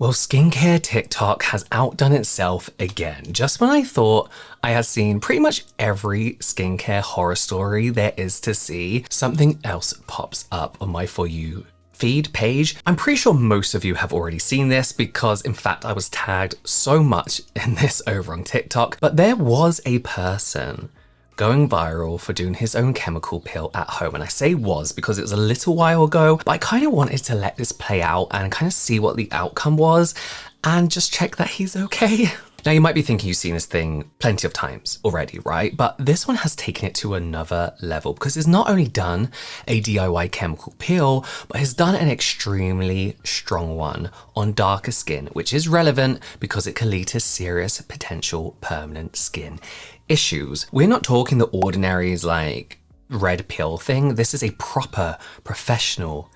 Well, skincare TikTok has outdone itself again. Just when I thought I had seen pretty much every skincare horror story there is to see, something else pops up on my For You feed page. I'm pretty sure most of you have already seen this because in fact I was tagged so much in this over on TikTok, but there was a person going viral for doing his own chemical peel at home. And I say was because it was a little while ago, but I kind of wanted to let this play out and kind of see what the outcome was and just check that he's okay. Now you might be thinking you've seen this thing plenty of times already, right? But this one has taken it to another level because it's not only done a DIY chemical peel, but has done an extremely strong one on darker skin, which is relevant because it can lead to serious potential permanent skin issues. We're not talking the ordinaries like red pill thing. This is a proper professional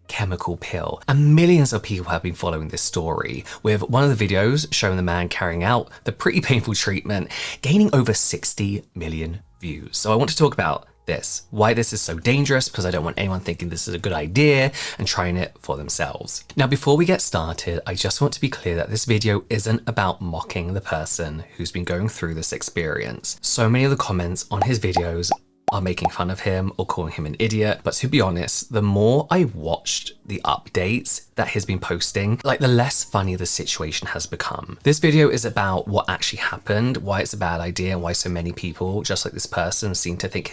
chemical peel. And millions of people have been following this story, with one of the videos showing the man carrying out the pretty painful treatment, gaining over 60 million views. So I want to talk about this, why this is so dangerous, because I don't want anyone thinking this is a good idea and trying it for themselves. Now, before we get started, I just want to be clear that this video isn't about mocking the person who's been going through this experience. So many of the comments on his videos are making fun of him or calling him an idiot. But to be honest, the more I watched the updates that he's been posting, like the less funny the situation has become. This video is about what actually happened, why it's a bad idea, and why so many people, just like this person, seem to think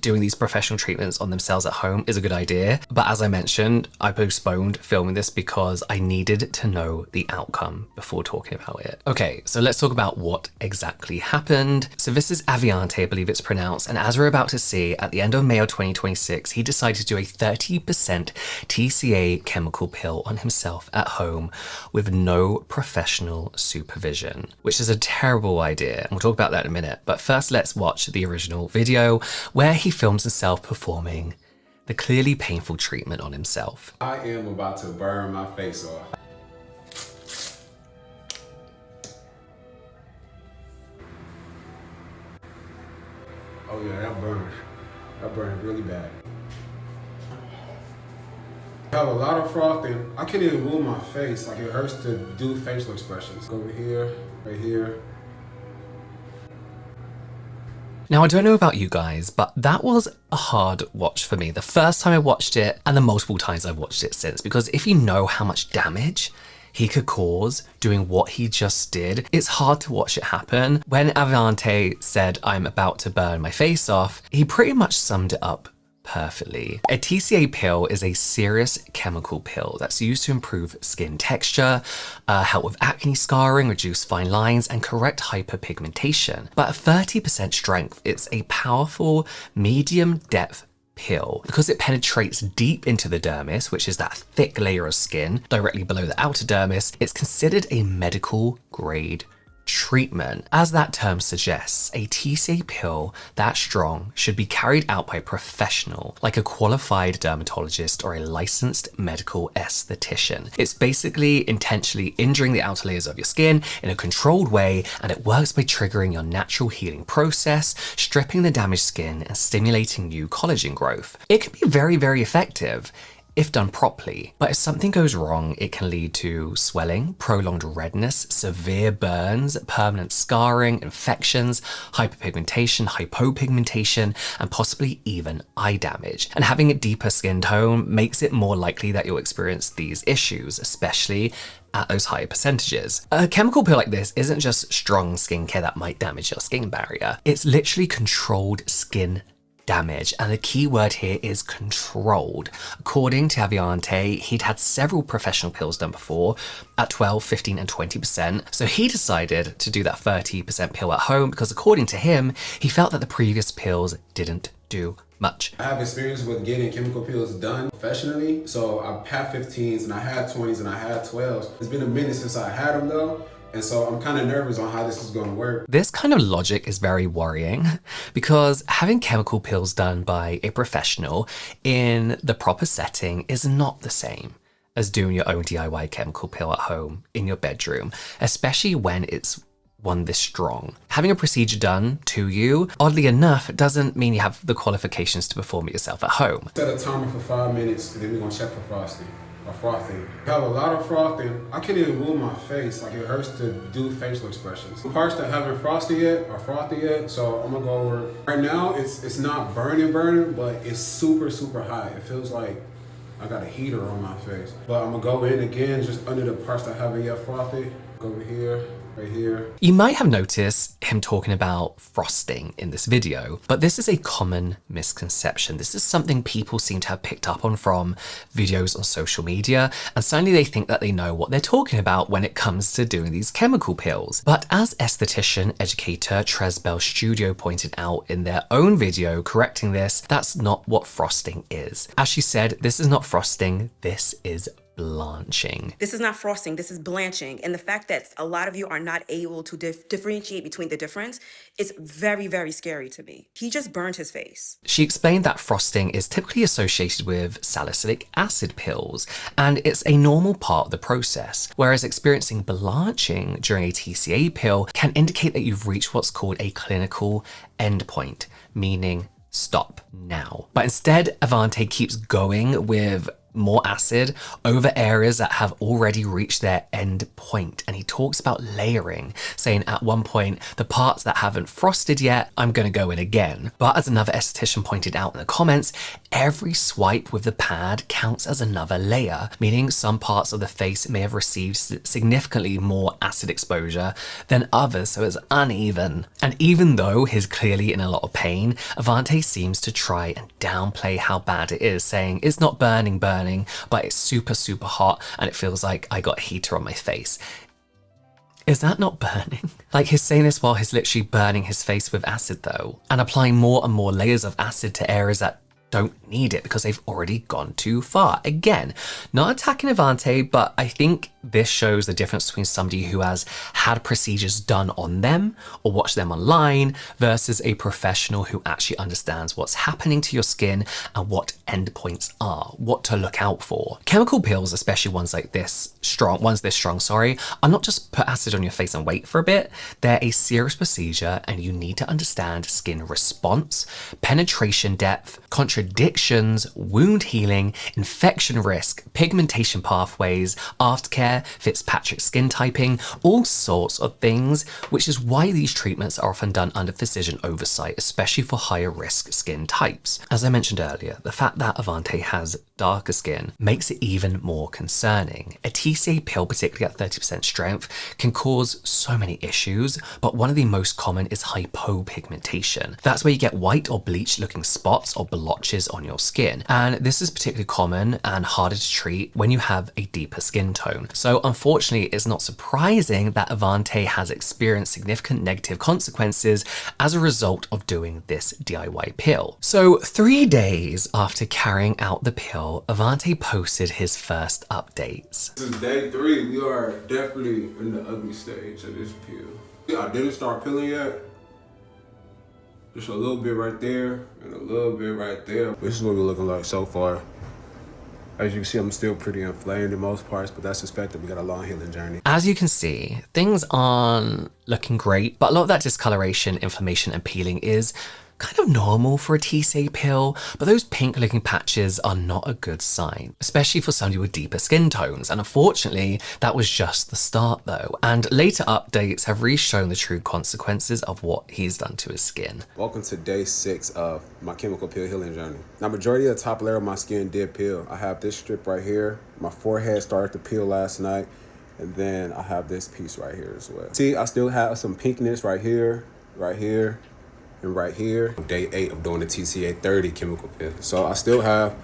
doing these professional treatments on themselves at home is a good idea. But as I mentioned, I postponed filming this because I needed to know the outcome before talking about it. Okay, so let's talk about what exactly happened. So this is Aviante, I believe it's pronounced, and as we're about to see, at the end of May of 2026, he decided to do a 30% TCA chemical peel on himself at home with no professional supervision, which is a terrible idea. We'll talk about that in a minute, but first let's watch the original video where he films himself performing the clearly painful treatment on himself. I am about to burn my face off. Oh yeah, that burns. That burns really bad. I have a lot of frothing. I can't even move my face. Like it hurts to do facial expressions. Over here, right here. Now, I don't know about you guys, but that was a hard watch for me. The first time I watched it and the multiple times I've watched it since, because if you know how much damage he could cause doing what he just did, it's hard to watch it happen. When Aviante said, "I'm about to burn my face off," he pretty much summed it up perfectly. A TCA pill is a serious chemical pill that's used to improve skin texture, help with acne scarring, reduce fine lines, and correct hyperpigmentation. But at 30% strength, it's a powerful medium depth pill because it penetrates deep into the dermis, which is that thick layer of skin directly below the outer dermis. It's considered a medical grade treatment. As that term suggests, a TCA pill that strong should be carried out by a professional, like a qualified dermatologist or a licensed medical esthetician. It's basically intentionally injuring the outer layers of your skin in a controlled way, and it works by triggering your natural healing process, stripping the damaged skin and stimulating new collagen growth. It can be very, very effective if done properly. But if something goes wrong, it can lead to swelling, prolonged redness, severe burns, permanent scarring, infections, hyperpigmentation, hypopigmentation, and possibly even eye damage. And having a deeper skin tone makes it more likely that you'll experience these issues, especially at those higher percentages. A chemical peel like this isn't just strong skincare that might damage your skin barrier. It's literally controlled skin damage, and the key word here is controlled. According to Aviante, he'd had several professional pills done before at 12, 15, and 20%, so he decided to do that 30% pill at home because according to him, he felt that the previous pills didn't do much. I have experience with getting chemical peels done professionally, so I've had 15s and I had 20s and I had 12s. It's been a minute since I had them though, and so I'm kind of nervous on how this is going to work. This kind of logic is very worrying because having chemical peels done by a professional in the proper setting is not the same as doing your own DIY chemical peel at home in your bedroom, especially when it's one this strong. Having a procedure done to you, oddly enough, doesn't mean you have the qualifications to perform it yourself at home. Set a timer for 5 minutes and then we're going to check for frosting. or frothing. I have a lot of frothing. I can't even move my face. Like, it hurts to do facial expressions. Parts that haven't frosted yet or frothy yet, so I'm gonna go over it. Right now, it's not burning, but it's super, super hot. It feels like I got a heater on my face. But I'm gonna go in again, just under the parts that haven't yet frothy. Go over here. Right here. You might have noticed him talking about frosting in this video, but this is a common misconception. This is something people seem to have picked up on from videos on social media, and suddenly they think that they know what they're talking about when it comes to doing these chemical peels. But as esthetician educator Tresbell Studio pointed out in their own video correcting this, that's not what frosting is. As she said, this is not frosting, this is blanching. This is not frosting, this is blanching. And the fact that a lot of you are not able to differentiate between the difference is very, very scary to me. He just burned his face. She explained that frosting is typically associated with salicylic acid pills, and it's a normal part of the process, whereas experiencing blanching during a TCA pill can indicate that you've reached what's called a clinical endpoint, meaning stop now. But instead, Avante keeps going with more acid over areas that have already reached their end point. And he talks about layering, saying at one point, the parts that haven't frosted yet, I'm going to go in again. But as another esthetician pointed out in the comments, every swipe with the pad counts as another layer, meaning some parts of the face may have received significantly more acid exposure than others, so it's uneven. And even though he's clearly in a lot of pain, Avante seems to try and downplay how bad it is, saying it's not burning, but it's super, super hot and it feels like I got a heater on my face. Is that not burning? Like, he's saying this while he's literally burning his face with acid though, and applying more and more layers of acid to areas that don't need it because they've already gone too far. Again, not attacking Avante, but I think this shows the difference between somebody who has had procedures done on them or watched them online versus a professional who actually understands what's happening to your skin and what endpoints are, what to look out for. Chemical peels, especially ones like this strong, are not just put acid on your face and wait for a bit. They're a serious procedure and you need to understand skin response, penetration depth, contradictions, wound healing, infection risk, pigmentation pathways, aftercare, Fitzpatrick skin typing, all sorts of things, which is why these treatments are often done under physician oversight, especially for higher risk skin types. As I mentioned earlier, the fact that Avante has darker skin makes it even more concerning. A TCA pill, particularly at 30% strength, can cause so many issues, but one of the most common is hypopigmentation. That's where you get white or bleached looking spots or blotches on your skin. And this is particularly common and harder to treat when you have a deeper skin tone. So unfortunately, it's not surprising that Avante has experienced significant negative consequences as a result of doing this DIY pill. So 3 days after carrying out the pill, Avante posted his first updates. This is day 3. We are definitely in the ugly stage of this pill. I didn't start peeling yet. Just a little bit right there and a little bit right there. This is what we're looking like so far. As you can see, I'm still pretty inflamed in most parts, but that's expected. We got a long healing journey. As you can see, things aren't looking great, but a lot of that discoloration, inflammation, and peeling is kind of normal for a TCA pill, but those pink looking patches are not a good sign, especially for somebody with deeper skin tones. And unfortunately, that was just the start though. And later updates have really shown the true consequences of what he's done to his skin. Welcome to day 6 of my chemical peel healing journey. Now, majority of the top layer of my skin did peel. I have this strip right here. My forehead started to peel last night. And then I have this piece right here as well. See, I still have some pinkness right here, and right here. Day 8 of doing the TCA 30 chemical peel. So I still have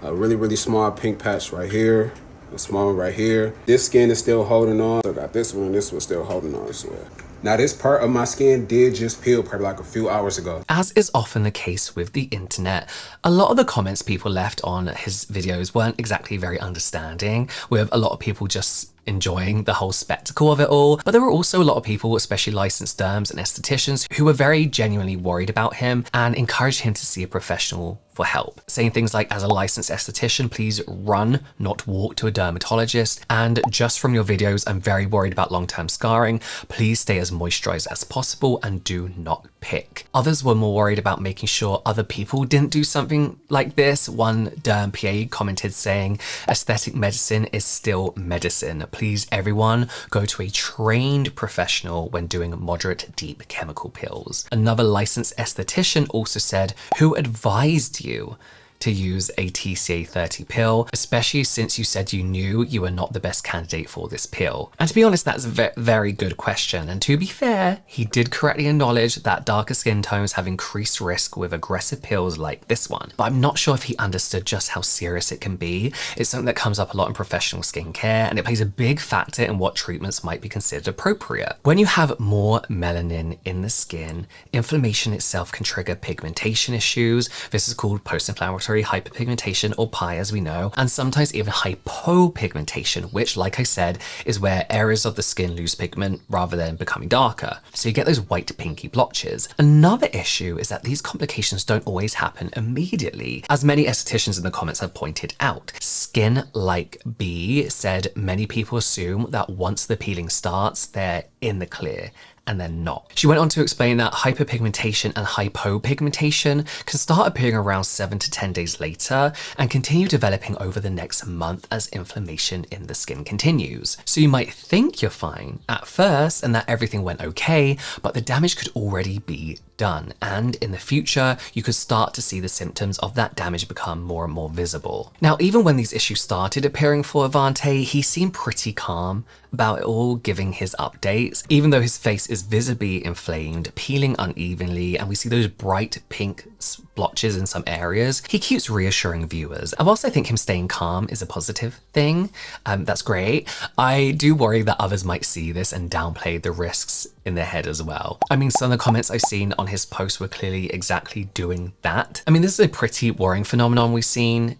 a really, really small pink patch right here, a small one right here. This skin is still holding on. So I got this one and this one's still holding on as well. Now this part of my skin did just peel probably like a few hours ago. As is often the case with the internet, a lot of the comments people left on his videos weren't exactly very understanding, with a lot of people just enjoying the whole spectacle of it all. But there were also a lot of people, especially licensed derms and estheticians, who were very genuinely worried about him and encouraged him to see a professional for help, saying things like, as a licensed esthetician, please run, not walk to a dermatologist. And just from your videos, I'm very worried about long-term scarring. Please stay as moisturized as possible and do not pick. Others were more worried about making sure other people didn't do something like this. One derm PA commented saying, aesthetic medicine is still medicine. Please everyone go to a trained professional when doing moderate deep chemical peels. Another licensed esthetician also said, who advised you to use a TCA 30 pill, especially since you said you knew you were not the best candidate for this pill? And to be honest, that's a very good question. And to be fair, he did correctly acknowledge that darker skin tones have increased risk with aggressive pills like this one. But I'm not sure if he understood just how serious it can be. It's something that comes up a lot in professional skincare, and it plays a big factor in what treatments might be considered appropriate. When you have more melanin in the skin, inflammation itself can trigger pigmentation issues. This is called post-inflammatory hyperpigmentation, or PI as we know, and sometimes even hypopigmentation, which, like I said, is where areas of the skin lose pigment rather than becoming darker. So you get those white pinky blotches. Another issue is that these complications don't always happen immediately, as many estheticians in the comments have pointed out. Skin Like B said many people assume that once the peeling starts, they're in the clear, and they're not. She went on to explain that hyperpigmentation and hypopigmentation can start appearing around 7 to 10 days later and continue developing over the next month as inflammation in the skin continues. So you might think you're fine at first and that everything went okay, but the damage could already be done, and in the future you could start to see the symptoms of that damage become more and more visible. Now, even when these issues started appearing for Avante, he seemed pretty calm about it all, giving his updates, even though his face is visibly inflamed, peeling unevenly, and we see those bright pink blotches in some areas. He keeps reassuring viewers, and whilst I think him staying calm is a positive thing, that's great, I do worry that others might see this and downplay the risks in their head as well. I mean, some of the comments I've seen on his post were clearly exactly doing that. I mean, this is a pretty worrying phenomenon we've seen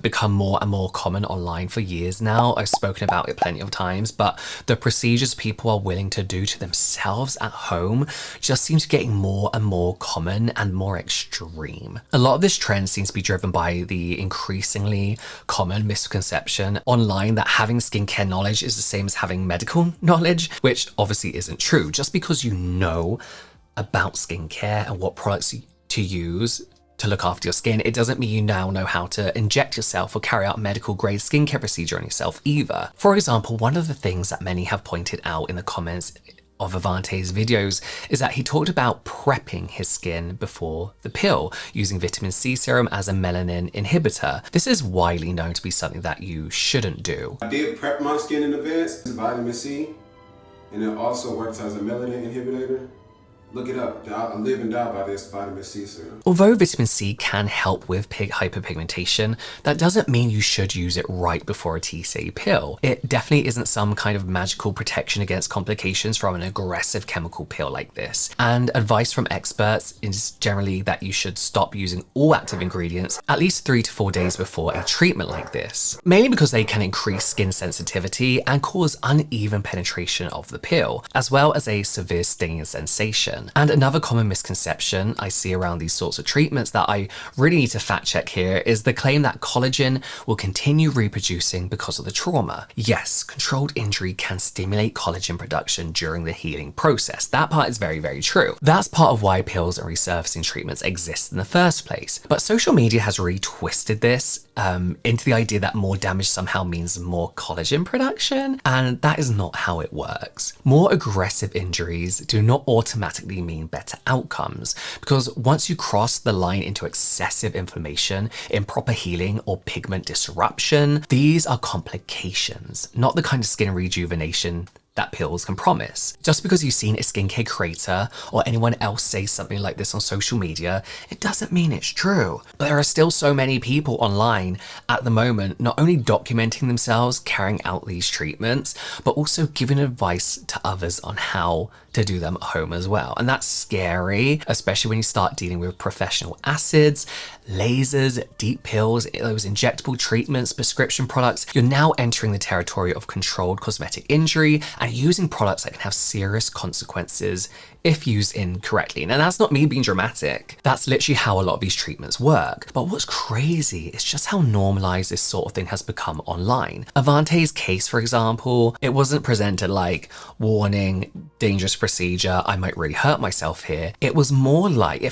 become more and more common online for years now. I've spoken about it plenty of times, but the procedures people are willing to do to themselves at home just seems to be getting more and more common and more extreme. A lot of this trend seems to be driven by the increasingly common misconception online that having skincare knowledge is the same as having medical knowledge, which obviously isn't true. Just because you know about skincare and what products to use to look after your skin, it doesn't mean you now know how to inject yourself or carry out medical grade skincare procedure on yourself either. For example, one of the things that many have pointed out in the comments of Avante's videos is that he talked about prepping his skin before the pill, using vitamin C serum as a melanin inhibitor. This is widely known to be something that you shouldn't do. I did prep my skin in advance with vitamin C, and it also works as a melanin inhibitor. Look it up. I live and die by this vitamin C serum. Although vitamin C can help with hyperpigmentation, that doesn't mean you should use it right before a TCA pill. It definitely isn't some kind of magical protection against complications from an aggressive chemical pill like this. And advice from experts is generally that you should stop using all active ingredients at least 3 to 4 days before a treatment like this, mainly because they can increase skin sensitivity and cause uneven penetration of the pill, as well as a severe stinging sensation. And another common misconception I see around these sorts of treatments that I really need to fact check here is the claim that collagen will continue reproducing because of the trauma. Yes, controlled injury can stimulate collagen production during the healing process. That part is very true. That's part of why pills and resurfacing treatments exist in the first place. But social media has really twisted this into the idea that more damage somehow means more collagen production, and that is not how it works. More aggressive injuries do not automatically mean better outcomes, because once you cross the line into excessive inflammation, improper healing, or pigment disruption, these are complications, not the kind of skin rejuvenation that pills can promise. Just because you've seen a skincare creator or anyone else say something like this on social media, it doesn't mean it's true. But there are still so many people online at the moment not only documenting themselves carrying out these treatments, but also giving advice to others on how to do them at home as well. And that's scary, especially when you start dealing with professional acids, lasers, deep pills, those injectable treatments, prescription products. You're now entering the territory of controlled cosmetic injury and using products that can have serious consequences if used incorrectly. Now, that's not me being dramatic. That's literally how a lot of these treatments work. But what's crazy is just how normalized this sort of thing has become online. Avante's case, for example, it wasn't presented like, warning, dangerous procedure, I might really hurt myself here. It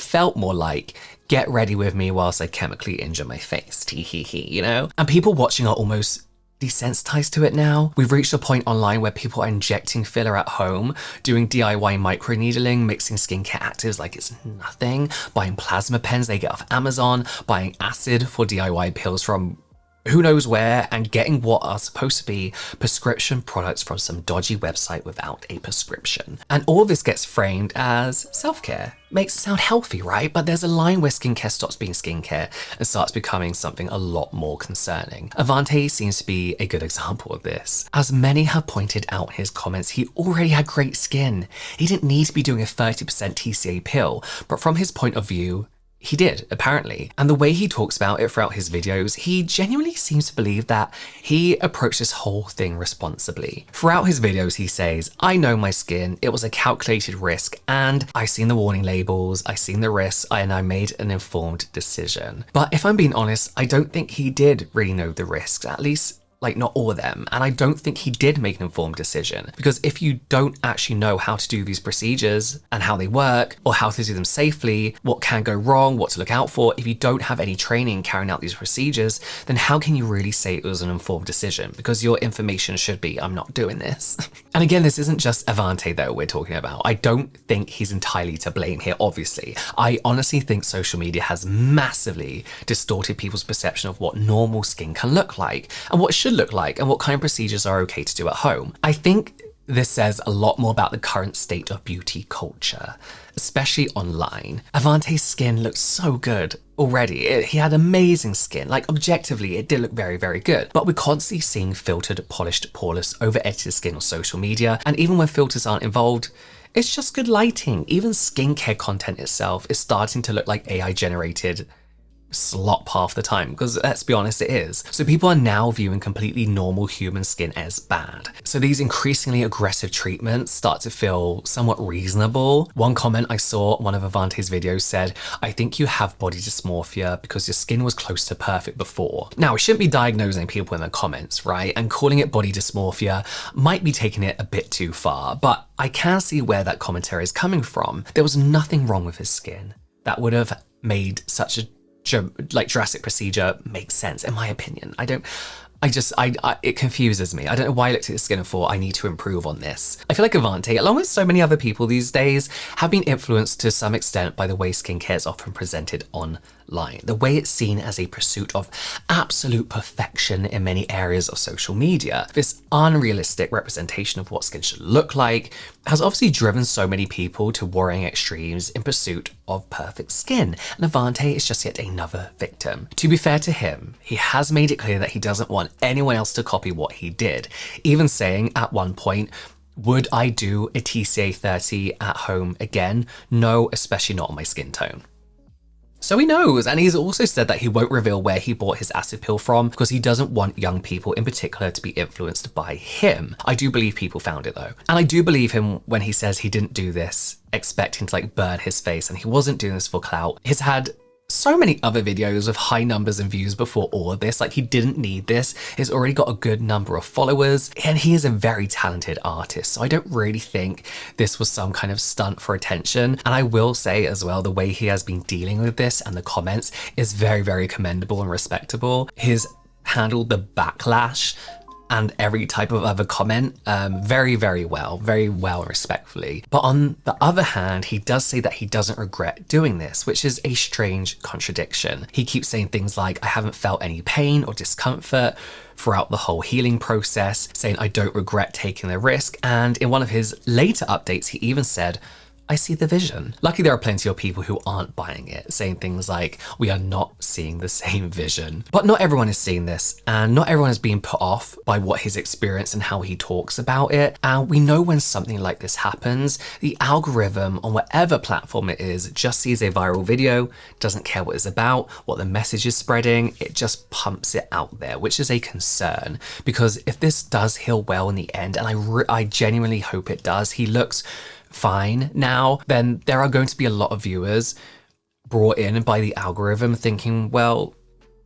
felt more like, get ready with me whilst I chemically injure my face, you know? And people watching are almost desensitized to it now. We've reached a point online where people are injecting filler at home, doing DIY microneedling, mixing skincare actives like it's nothing, buying plasma pens they get off Amazon, buying acid for DIY pills from who knows where, and getting what are supposed to be prescription products from some dodgy website without a prescription. And all this gets framed as self-care. Makes it sound healthy, right? But there's a line where skincare stops being skincare and starts becoming something a lot more concerning. Avante seems to be a good example of this. As many have pointed out in his comments, he already had great skin. He didn't need to be doing a 30% TCA pill, but from his point of view, he did, apparently. And the way he talks about it throughout his videos, he genuinely seems to believe that he approached this whole thing responsibly. Throughout his videos, he says, I know my skin, it was a calculated risk, and I seen the warning labels, I seen the risks, and I made an informed decision. But if I'm being honest, I don't think he did really know the risks, at least like not all of them. And I don't think he did make an informed decision, because if you don't actually know how to do these procedures and how they work, or how to do them safely, what can go wrong, what to look out for, if you don't have any training carrying out these procedures, then how can you really say it was an informed decision? Because your information should be, I'm not doing this. And again, this isn't just Avante though we're talking about. I don't think he's entirely to blame here, obviously. I honestly think social media has massively distorted people's perception of what normal skin can look like, and what it should look like, and what kind of procedures are okay to do at home. I think this says a lot more about the current state of beauty culture, especially online. Avante's skin looked so good already. He had amazing skin. Like, objectively, it did look very, very good. But we're constantly seeing filtered, polished, poreless, over-edited skin on social media, and even when filters aren't involved, it's just good lighting. Even skincare content itself is starting to look like AI generated slop half the time, because let's be honest, it is. So people are now viewing completely normal human skin as bad. So these increasingly aggressive treatments start to feel somewhat reasonable. One comment I saw on one of Avante's videos said, I think you have body dysmorphia because your skin was close to perfect before. Now, we shouldn't be diagnosing people in the comments, right? And calling it body dysmorphia might be taking it a bit too far, but I can see where that commentary is coming from. There was nothing wrong with his skin that would have made such a drastic procedure make sense, in my opinion. It confuses me. I don't know why I looked at his skin and thought I need to improve on this. I feel like Avante, along with so many other people these days, have been influenced to some extent by the way skincare is often presented online. The way it's seen as a pursuit of absolute perfection in many areas of social media. This unrealistic representation of what skin should look like has obviously driven so many people to worrying extremes in pursuit of perfect skin. And Avante is just yet another victim. To be fair to him, he has made it clear that he doesn't want anyone else to copy what he did, even saying at one point, would I do a TCA 30 at home again? No, especially not on my skin tone. So he knows, and he's also said that he won't reveal where he bought his acid pill from because he doesn't want young people in particular to be influenced by him. I do believe people found it though. And I do believe him when he says he didn't do this expecting to like burn his face, and he wasn't doing this for clout. He's had so many other videos with high numbers and views before all of this. Like, he didn't need this. He's already got a good number of followers, and he is a very talented artist. So I don't really think this was some kind of stunt for attention. And I will say as well, the way he has been dealing with this and the comments is very, very commendable and respectable. He's handled the backlash and every type of other comment very, very well respectfully. But on the other hand, he does say that he doesn't regret doing this, which is a strange contradiction. He keeps saying things like, I haven't felt any pain or discomfort throughout the whole healing process, saying I don't regret taking the risk. And in one of his later updates, he even said, I see the vision. Luckily, there are plenty of people who aren't buying it, saying things like, we are not seeing the same vision. But not everyone is seeing this, and not everyone is being put off by what he's experienced and how he talks about it. And we know when something like this happens, the algorithm on whatever platform it is just sees a viral video, doesn't care what it's about, what the message is spreading, it just pumps it out there, which is a concern. Because if this does heal well in the end, and I genuinely hope it does, he looks fine now, then there are going to be a lot of viewers brought in by the algorithm thinking, well,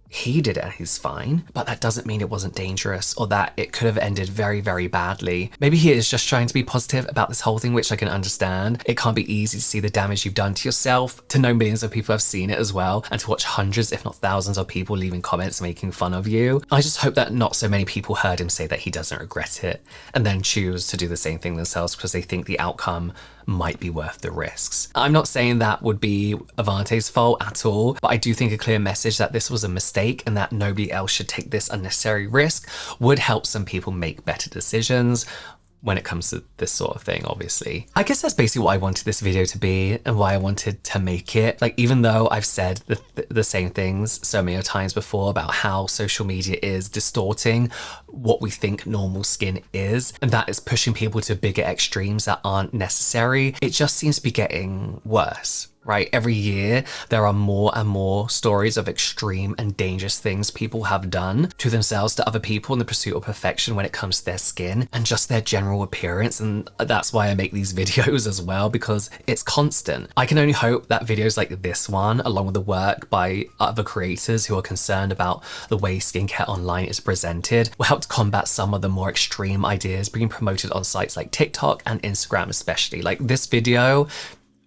he did it and he's fine, but that doesn't mean it wasn't dangerous or that it could have ended very, very badly. Maybe he is just trying to be positive about this whole thing, which I can understand. It can't be easy to see the damage you've done to yourself, to know millions of people have seen it as well, and to watch hundreds, if not thousands of people leaving comments making fun of you. I just hope that not so many people heard him say that he doesn't regret it and then choose to do the same thing themselves because they think the outcome might be worth the risks. I'm not saying that would be Avante's fault at all, but I do think a clear message that this was a mistake and that nobody else should take this unnecessary risk would help some people make better decisions when it comes to this sort of thing, obviously. I guess that's basically what I wanted this video to be and why I wanted to make it. Like, even though I've said the same things so many times before about how social media is distorting what we think normal skin is, and that is pushing people to bigger extremes that aren't necessary, it just seems to be getting worse. Right? Every year, there are more and more stories of extreme and dangerous things people have done to themselves, to other people in the pursuit of perfection when it comes to their skin and just their general appearance. And that's why I make these videos as well, because it's constant. I can only hope that videos like this one, along with the work by other creators who are concerned about the way skincare online is presented, will help to combat some of the more extreme ideas being promoted on sites like TikTok and Instagram especially. Like, this video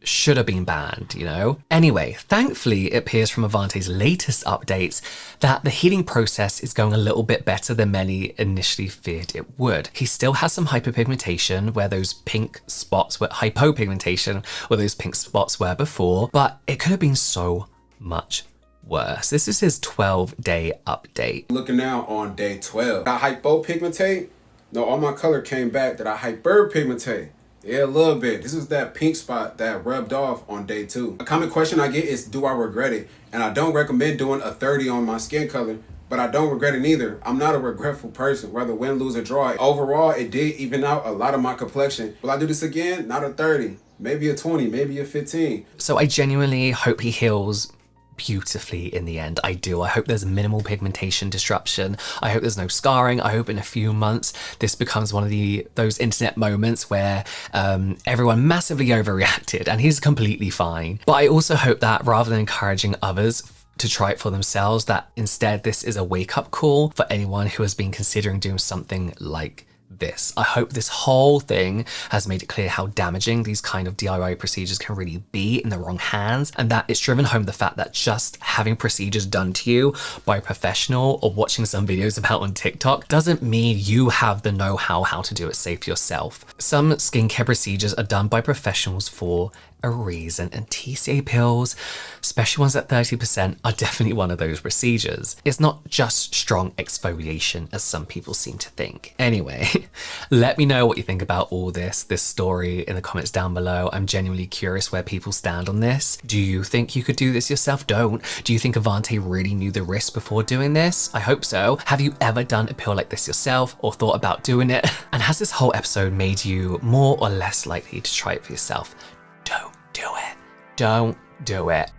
should have been banned, you know? Anyway, thankfully, it appears from Avante's latest updates that the healing process is going a little bit better than many initially feared it would. He still has some hyperpigmentation where those pink spots were hypopigmentation where those pink spots were before, but it could have been so much worse. This is his 12-day update. Looking now on day 12. Did I hypopigmentate? No, all my color came back. Did I hyperpigmentate? Yeah, a little bit. This is that pink spot that rubbed off on day 2. A common question I get is, do I regret it? And I don't recommend doing a 30 on my skin color, but I don't regret it either. I'm not a regretful person, whether win, lose, or draw. Overall, it did even out a lot of my complexion. Will I do this again? Not a 30, maybe a 20, maybe a 15. So I genuinely hope he heals beautifully in the end. I do. I hope there's minimal pigmentation disruption. I hope there's no scarring. I hope in a few months this becomes one of those internet moments where everyone massively overreacted and he's completely fine. But I also hope that rather than encouraging others to try it for themselves, that instead this is a wake-up call for anyone who has been considering doing something like this. I hope this whole thing has made it clear how damaging these kind of DIY procedures can really be in the wrong hands, and that it's driven home the fact that just having procedures done to you by a professional or watching some videos about on TikTok doesn't mean you have the know-how how to do it safe yourself. Some skincare procedures are done by professionals for a reason, and TCA pills, especially ones at 30%, are definitely one of those procedures. It's not just strong exfoliation as some people seem to think. Anyway, let me know what you think about all this story in the comments down below. I'm genuinely curious where people stand on this. Do you think you could do this yourself? Don't. Do you think Avante really knew the risk before doing this? I hope so. Have you ever done a pill like this yourself or thought about doing it? And has this whole episode made you more or less likely to try it for yourself? Don't do it. Don't do it.